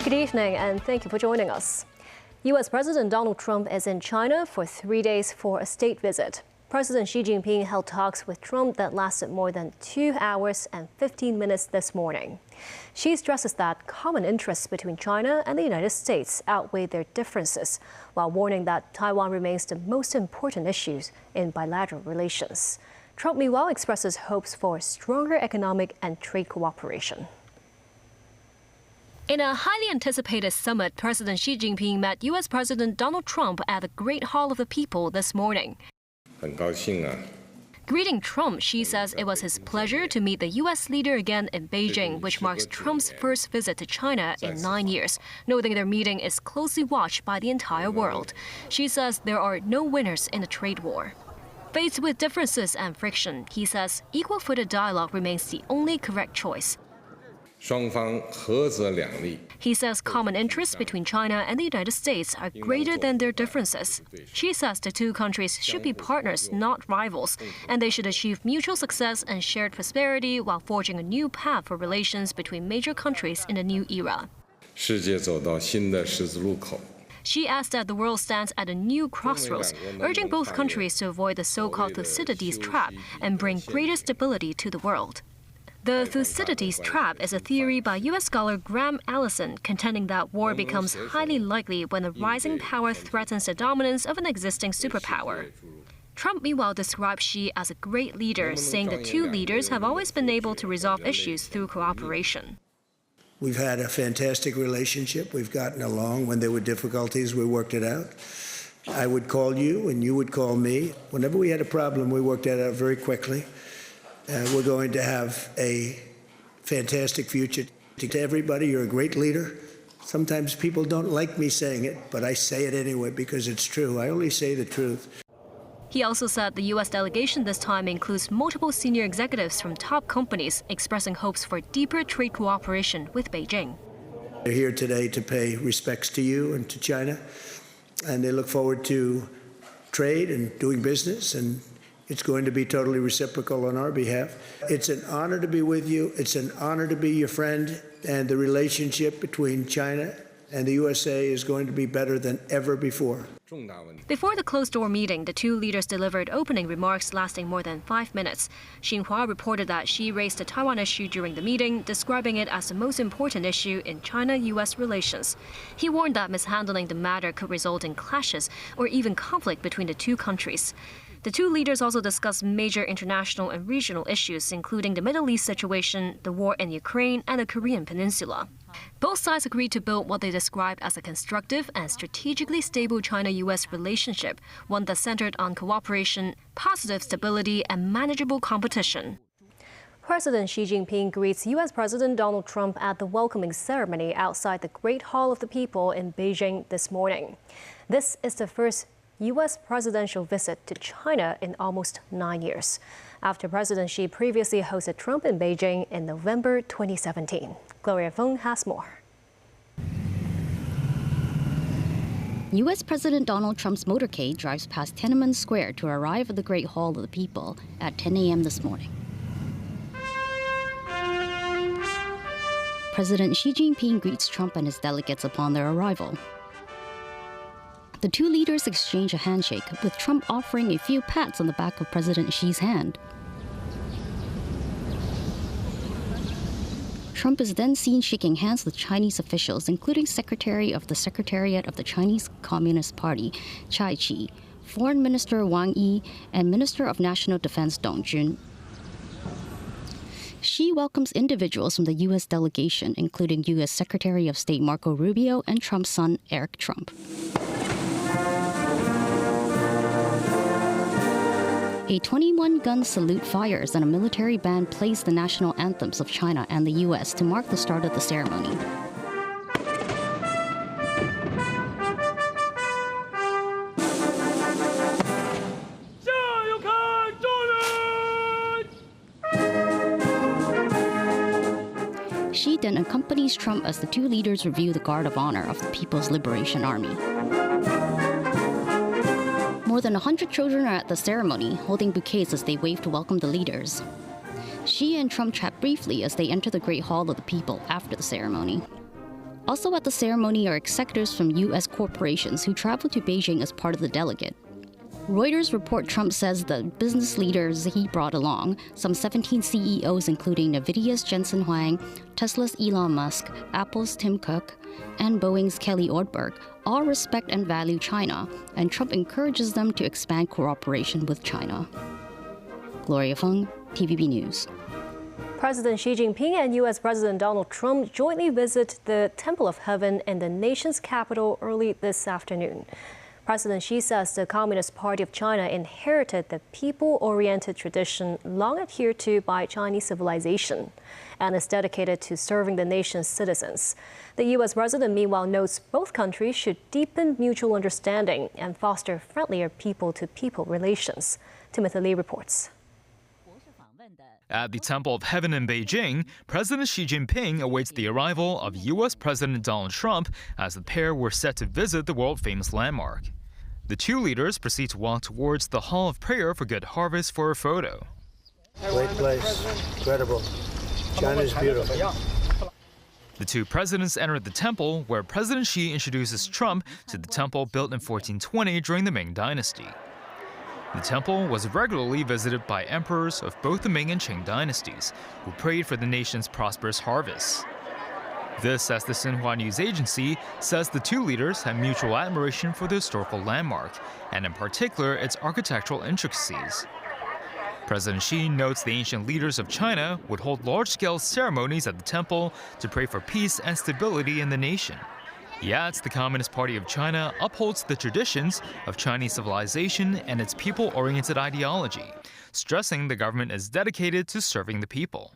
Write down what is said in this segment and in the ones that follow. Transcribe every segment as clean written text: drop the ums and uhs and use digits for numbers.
Good evening and thank you for joining us. U.S. President Donald Trump is in China for 3 days for a state visit. President Xi Jinping held talks with Trump that lasted more than 2 hours and 15 minutes this morning. Xi stresses that common interests between China and the United States outweigh their differences, while warning that Taiwan remains the most important issue in bilateral relations. Trump, meanwhile, expresses hopes for stronger economic and trade cooperation. In a highly anticipated summit, President Xi Jinping met U.S. President Donald Trump at the Great Hall of the People this morning. Greeting Trump, Xi says it was his pleasure to meet the U.S. leader again in Beijing, which marks Trump's first visit to China in 9 years, noting their meeting is closely watched by the entire world. Xi says there are no winners in the trade war. Faced with differences and friction, he says equal-footed dialogue remains the only correct choice. He says common interests between China and the United States are greater than their differences. Xi says the two countries should be partners, not rivals, and they should achieve mutual success and shared prosperity while forging a new path for relations between major countries in a new era. Xi asked that the world stands at a new crossroads, urging both countries to avoid the so-called Thucydides trap and bring greater stability to the world. The Thucydides trap is a theory by U.S. scholar Graham Allison, contending that war becomes highly likely when a rising power threatens the dominance of an existing superpower. Trump, meanwhile, described Xi as a great leader, saying the two leaders have always been able to resolve issues through cooperation. We've had a fantastic relationship. We've gotten along. When there were difficulties, we worked it out. I would call you and you would call me. Whenever we had a problem, we worked it out very quickly. We're going to have a fantastic future. To everybody, you're a great leader. Sometimes people don't like me saying it, but I say it anyway because it's true. I only say the truth. He also said the U.S. delegation this time includes multiple senior executives from top companies, expressing hopes for deeper trade cooperation with Beijing. They're here today to pay respects to you and to China, and they look forward to trade and doing business, and it's going to be totally reciprocal on our behalf. It's an honor to be with you. It's an honor to be your friend. And the relationship between China and the USA is going to be better than ever before. Before the closed-door meeting, the two leaders delivered opening remarks lasting more than 5 minutes. Xinhua reported that Xi raised the Taiwan issue during the meeting, describing it as the most important issue in China-U.S. relations. He warned that mishandling the matter could result in clashes or even conflict between the two countries. The two leaders also discussed major international and regional issues, including the Middle East situation, the war in Ukraine, and the Korean Peninsula. Both sides agreed to build what they described as a constructive and strategically stable China-U.S. relationship, one that centered on cooperation, positive stability, and manageable competition. President Xi Jinping greets U.S. President Donald Trump at the welcoming ceremony outside the Great Hall of the People in Beijing this morning. This is the first U.S. presidential visit to China in almost 9 years, after President Xi previously hosted Trump in Beijing in November 2017. Gloria Feng has more. U.S. President Donald Trump's motorcade drives past Tiananmen Square to arrive at the Great Hall of the People at 10 a.m. this morning. President Xi Jinping greets Trump and his delegates upon their arrival. The two leaders exchange a handshake, with Trump offering a few pats on the back of President Xi's hand. Trump is then seen shaking hands with Chinese officials, including Secretary of the Secretariat of the Chinese Communist Party, Chai Chi, Foreign Minister Wang Yi, and Minister of National Defense Dong Jun. Xi welcomes individuals from the U.S. delegation, including U.S. Secretary of State Marco Rubio and Trump's son, Eric Trump. A 21-gun salute fires and a military band plays the national anthems of China and the U.S. to mark the start of the ceremony. Xi then accompanies Trump as the two leaders review the Guard of Honor of the People's Liberation Army. More than 100 children are at the ceremony, holding bouquets as they wave to welcome the leaders. Xi and Trump chat briefly as they enter the Great Hall of the People after the ceremony. Also at the ceremony are executives from U.S. corporations who traveled to Beijing as part of the delegate. Reuters report Trump says the business leaders he brought along, some 17 CEOs including NVIDIA's Jensen Huang, Tesla's Elon Musk, Apple's Tim Cook, and Boeing's Kelly Ortberg, all respect and value China, and Trump encourages them to expand cooperation with China. Gloria Feng, TVB News. President Xi Jinping and U.S. President Donald Trump jointly visit the Temple of Heaven in the nation's capital early this afternoon. President Xi says the Communist Party of China inherited the people-oriented tradition long adhered to by Chinese civilization and is dedicated to serving the nation's citizens. The U.S. president, meanwhile, notes both countries should deepen mutual understanding and foster friendlier people-to-people relations. Timothy Lee reports. At the Temple of Heaven in Beijing, President Xi Jinping awaits the arrival of U.S. President Donald Trump as the pair were set to visit the world-famous landmark. The two leaders proceed to walk towards the Hall of Prayer for Good Harvest for a photo. Great place. Incredible. China's beautiful. The two presidents entered the temple, where President Xi introduces Trump to the temple built in 1420 during the Ming Dynasty. The temple was regularly visited by emperors of both the Ming and Qing dynasties, who prayed for the nation's prosperous harvests. This, as the Xinhua news agency says, the two leaders had mutual admiration for the historical landmark, and in particular its architectural intricacies. President Xi notes the ancient leaders of China would hold large-scale ceremonies at the temple to pray for peace and stability in the nation. He adds the Communist Party of China upholds the traditions of Chinese civilization and its people-oriented ideology, stressing the government is dedicated to serving the people.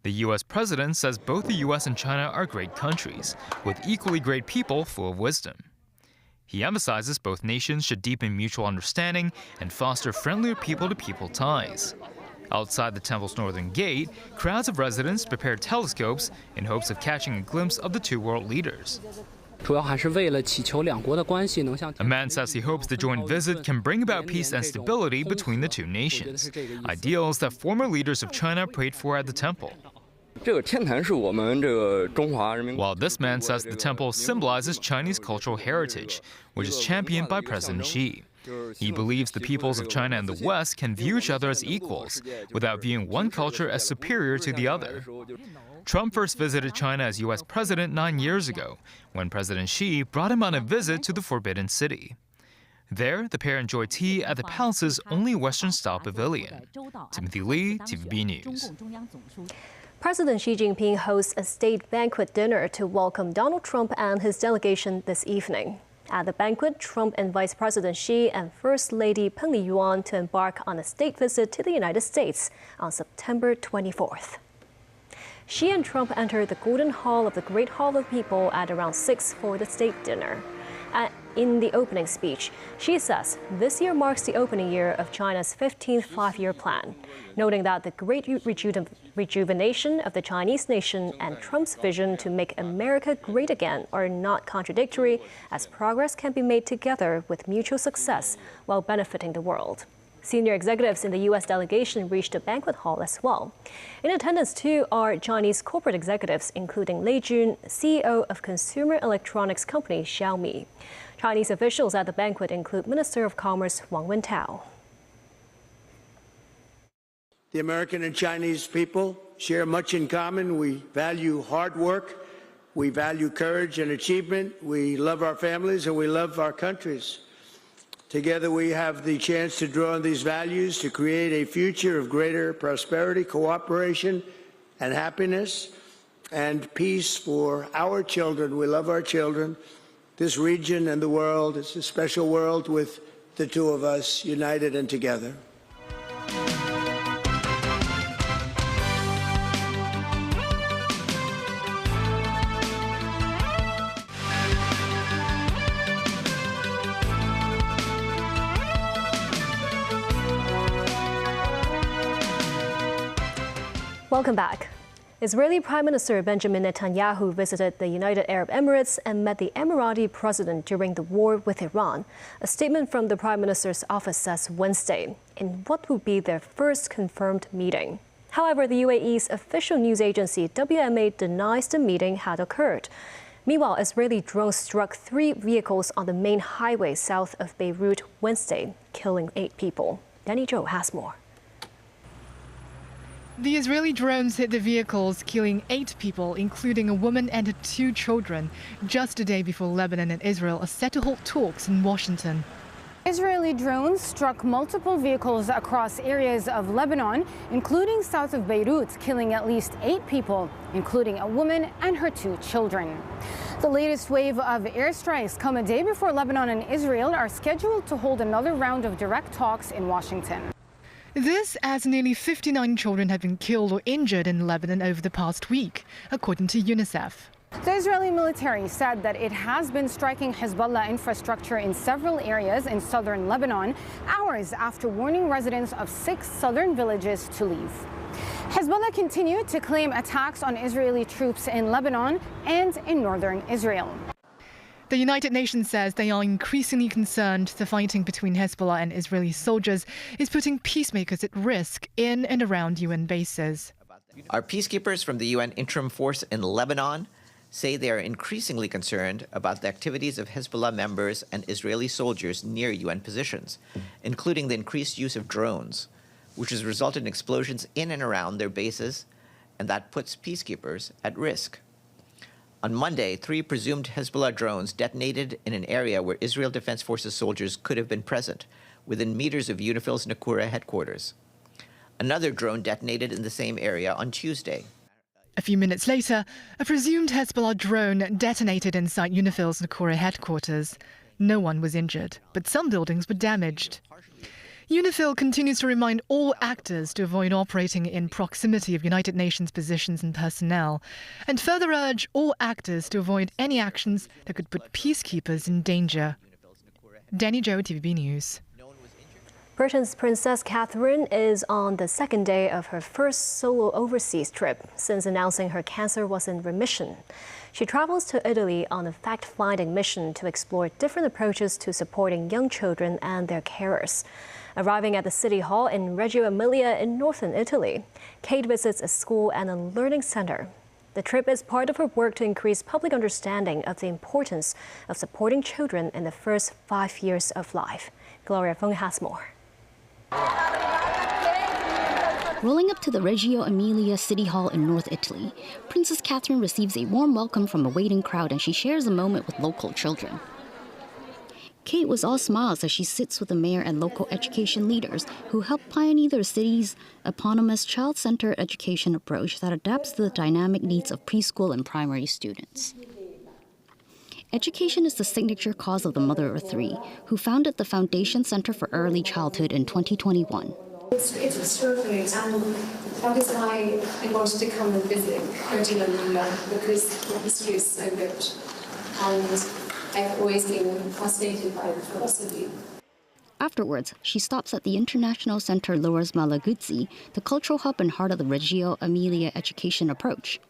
The U.S. president says both the U.S. and China are great countries, with equally great people full of wisdom. He emphasizes both nations should deepen mutual understanding and foster friendlier people-to-people ties. Outside the temple's northern gate, crowds of residents prepared telescopes in hopes of catching a glimpse of the two world leaders. A man says he hopes the joint visit can bring about peace and stability between the two nations, ideals that former leaders of China prayed for at the temple. While this man says the temple symbolizes Chinese cultural heritage, which is championed by President Xi. He believes the peoples of China and the West can view each other as equals, without viewing one culture as superior to the other. Trump first visited China as U.S. president 9 years ago, when President Xi brought him on a visit to the Forbidden City. There, the pair enjoyed tea at the palace's only Western-style pavilion. Timothy Lee, TVB News. President Xi Jinping hosts a state banquet dinner to welcome Donald Trump and his delegation this evening. At the banquet, Trump invites President Xi and First Lady Peng Liyuan to embark on a state visit to the United States on September 24th. Xi and Trump entered the Golden Hall of the Great Hall of People at around 6 for the state dinner. In the opening speech, Xi says this year marks the opening year of China's 15th five-year plan, noting that the great rejuvenation of the Chinese nation and Trump's vision to make America great again are not contradictory, as progress can be made together with mutual success while benefiting the world. Senior executives in the U.S. delegation reached the banquet hall as well. In attendance, too, are Chinese corporate executives, including Lei Jun, CEO of consumer electronics company Xiaomi. Chinese officials at the banquet include Minister of Commerce Wang Wentao. The American and Chinese people share much in common. We value hard work. We value courage and achievement. We love our families and we love our countries. Together we have the chance to draw on these values to create a future of greater prosperity, cooperation, and happiness, and peace for our children. We love our children. This region and the world, it's a special world with the two of us united and together. Welcome back. Israeli Prime Minister Benjamin Netanyahu visited the United Arab Emirates and met the Emirati president during the war with Iran. A statement from the Prime Minister's office says Wednesday, in what would be their first confirmed meeting. However, the UAE's official news agency WMA denies the meeting had occurred. Meanwhile, Israeli drones struck 3 vehicles on the main highway south of Beirut Wednesday, killing 8 people. Danny Zhou has more. The Israeli drones hit the vehicles, killing 8 people, including a woman and 2 children, just a day before Lebanon and Israel are set to hold talks in Washington. Israeli drones struck multiple vehicles across areas of Lebanon, including south of Beirut, killing at least 8 people, including a woman and her 2 children. The latest wave of airstrikes come a day before Lebanon and Israel are scheduled to hold another round of direct talks in Washington. This as nearly 59 children have been killed or injured in Lebanon over the past week, according to UNICEF. The Israeli military said that it has been striking Hezbollah infrastructure in several areas in southern Lebanon, hours after warning residents of 6 southern villages to leave. Hezbollah continued to claim attacks on Israeli troops in Lebanon and in northern Israel. The United Nations says they are increasingly concerned the fighting between Hezbollah and Israeli soldiers is putting peacemakers at risk in and around UN bases. Our peacekeepers from the UN Interim Force in Lebanon say they are increasingly concerned about the activities of Hezbollah members and Israeli soldiers near UN positions, including the increased use of drones, which has resulted in explosions in and around their bases, and that puts peacekeepers at risk. On Monday, 3 presumed Hezbollah drones detonated in an area where Israel Defense Forces soldiers could have been present, within meters of UNIFIL's Naqoura headquarters. Another drone detonated in the same area on Tuesday. A few minutes later, a presumed Hezbollah drone detonated inside UNIFIL's Naqoura headquarters. No one was injured, but some buildings were damaged. UNIFIL continues to remind all actors to avoid operating in proximity of United Nations positions and personnel, and further urge all actors to avoid any actions that could put peacekeepers in danger. Danny Zhou, TVB News. Britain's Princess Catherine is on the 2nd day of her first solo overseas trip since announcing her cancer was in remission. She travels to Italy on a fact-finding mission to explore different approaches to supporting young children and their carers. Arriving at the City Hall in Reggio Emilia in northern Italy, Kate visits a school and a learning center. The trip is part of her work to increase public understanding of the importance of supporting children in the first 5 years of life. Gloria Feng has more. Rolling up to the Reggio Emilia City Hall in North Italy, Princess Catherine receives a warm welcome from a waiting crowd and she shares a moment with local children. Kate was all smiles as she sits with the mayor and local education leaders who help pioneer the city's eponymous child-centered education approach that adapts to the dynamic needs of preschool and primary students. Education is the signature cause of the mother of 3, who founded the Foundation Center for Early Childhood in 2021. It's extraordinary, and that is why I wanted to come and visit Reggio Emilia, because the history is so rich, and I've always been fascinated by the philosophy. Afterwards, she stops at the International Center Lourdes Malaguzzi, the cultural hub and heart of the Reggio Emilia education approach.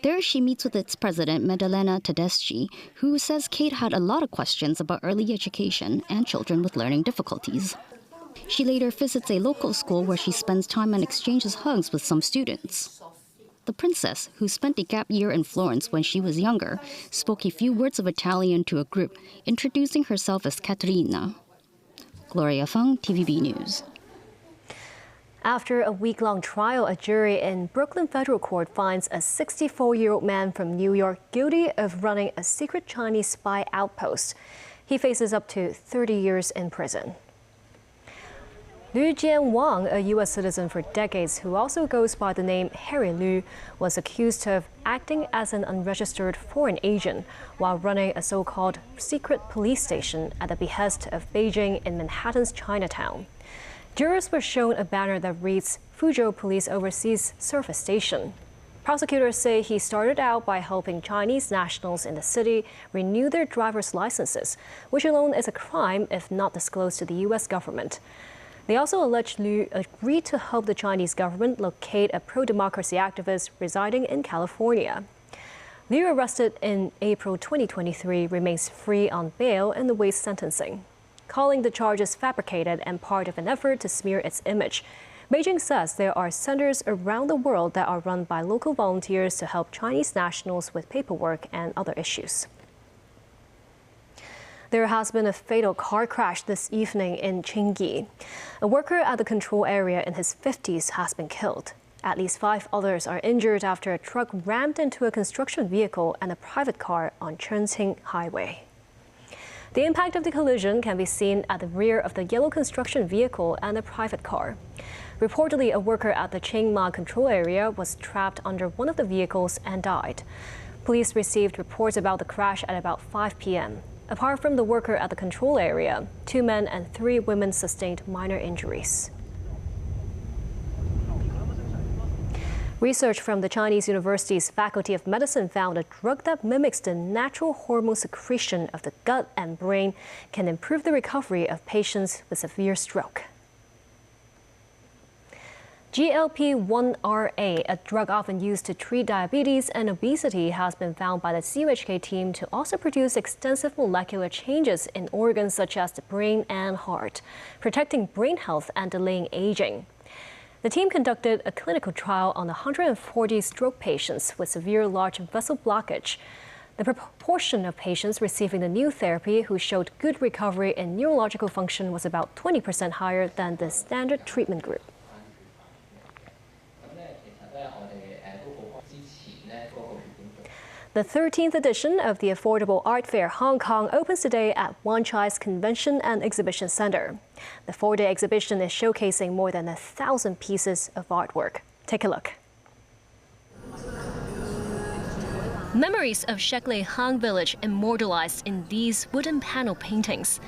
There she meets with its president, Maddalena Tedeschi, who says Kate had a lot of questions about early education and children with learning difficulties. She later visits a local school where she spends time and exchanges hugs with some students. The princess, who spent a gap year in Florence when she was younger, spoke a few words of Italian to a group, introducing herself as Caterina. Gloria Feng, TVB News. After a week-long trial, a jury in Brooklyn Federal Court finds a 64-year-old man from New York guilty of running a secret Chinese spy outpost. He faces up to 30 years in prison. Liu Jianwang, a U.S. citizen for decades who also goes by the name Harry Liu, was accused of acting as an unregistered foreign agent while running a so-called secret police station at the behest of Beijing in Manhattan's Chinatown. Jurors were shown a banner that reads, "Fuzhou Police Overseas Service Station." Prosecutors say he started out by helping Chinese nationals in the city renew their driver's licenses, which alone is a crime if not disclosed to the U.S. government. They also allege Liu agreed to help the Chinese government locate a pro-democracy activist residing in California. Liu, arrested in April 2023, remains free on bail and awaits sentencing, calling the charges fabricated and part of an effort to smear its image. Beijing says there are centers around the world that are run by local volunteers to help Chinese nationals with paperwork and other issues. There has been a fatal car crash this evening in Qingyi. A worker at the control area in his 50s has been killed. At least 5 others are injured after a truck rammed into a construction vehicle and a private car on Chengqing Highway. The impact of the collision can be seen at the rear of the yellow construction vehicle and the private car. Reportedly, a worker at the Qingma control area was trapped under one of the vehicles and died. Police received reports about the crash at about 5 p.m. Apart from the worker at the control area, 2 men and 3 women sustained minor injuries. Research from the Chinese University's Faculty of Medicine found a drug that mimics the natural hormone secretion of the gut and brain can improve the recovery of patients with severe stroke. GLP-1RA, a drug often used to treat diabetes and obesity, has been found by the CUHK team to also produce extensive molecular changes in organs such as the brain and heart, protecting brain health and delaying aging. The team conducted a clinical trial on 140 stroke patients with severe large vessel blockage. The proportion of patients receiving the new therapy who showed good recovery in neurological function was about 20% higher than the standard treatment group. The 13th edition of the Affordable Art Fair Hong Kong opens today at Wan Chai's Convention and Exhibition Center. The 4-day exhibition is showcasing more than 1,000 pieces of artwork. Take a look. Memories of Sheckley Han Village immortalized in these wooden panel paintings.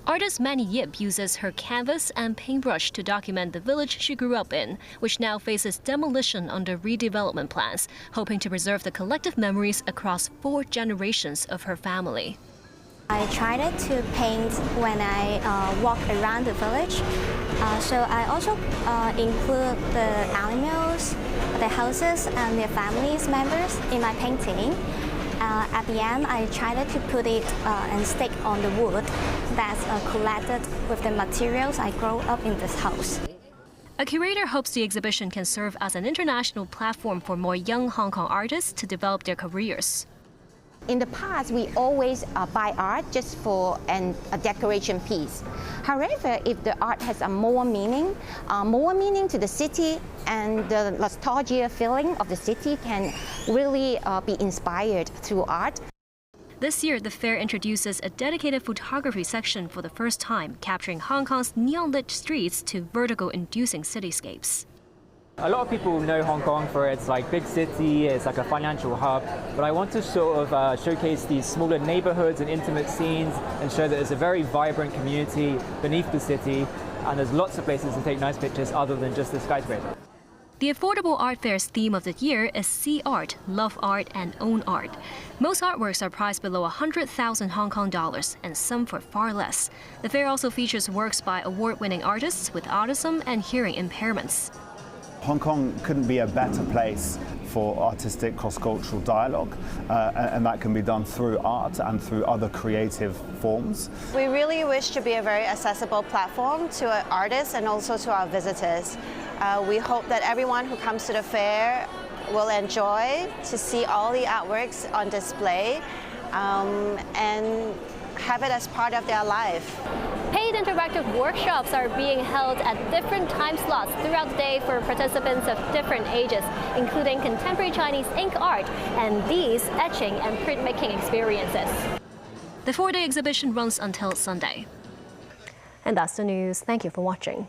Artist Manny Yip uses her canvas and paintbrush to document the village she grew up in, which now faces demolition under redevelopment plans, hoping to preserve the collective memories across 4 generations of her family. I tried to paint when I walk around the village. So I also include the animals, the houses, and their families members in my painting. At the end, I tried to put it and stick on the wood that's collected with the materials I grew up in this house. A curator hopes the exhibition can serve as an international platform for more young Hong Kong artists to develop their careers. In the past, we always buy art just for a decoration piece. However, if the art has a more meaning to the city, and the nostalgia feeling of the city can really be inspired through art. This year, the fair introduces a dedicated photography section for the first time, capturing Hong Kong's neon-lit streets to vertigo-inducing cityscapes. A lot of people know Hong Kong for its big city, it's like a financial hub, but I want to sort of showcase these smaller neighborhoods and intimate scenes and show that there's a very vibrant community beneath the city, and there's lots of places to take nice pictures other than just the skyscraper. The Affordable Art Fair's theme of the year is See Art, Love Art, and Own Art. Most artworks are priced below 100,000 Hong Kong dollars, and some for far less. The fair also features works by award-winning artists with autism and hearing impairments. Hong Kong couldn't be a better place for artistic cross-cultural dialogue, and that can be done through art and through other creative forms. We really wish to be a very accessible platform to our artists and also to our visitors. We hope that everyone who comes to the fair will enjoy to see all the artworks on display and have it as part of their life. Paid interactive workshops are being held at different time slots throughout the day for participants of different ages, including contemporary Chinese ink art and these etching and printmaking experiences. The 4-day exhibition runs until Sunday. And that's the news. Thank you for watching.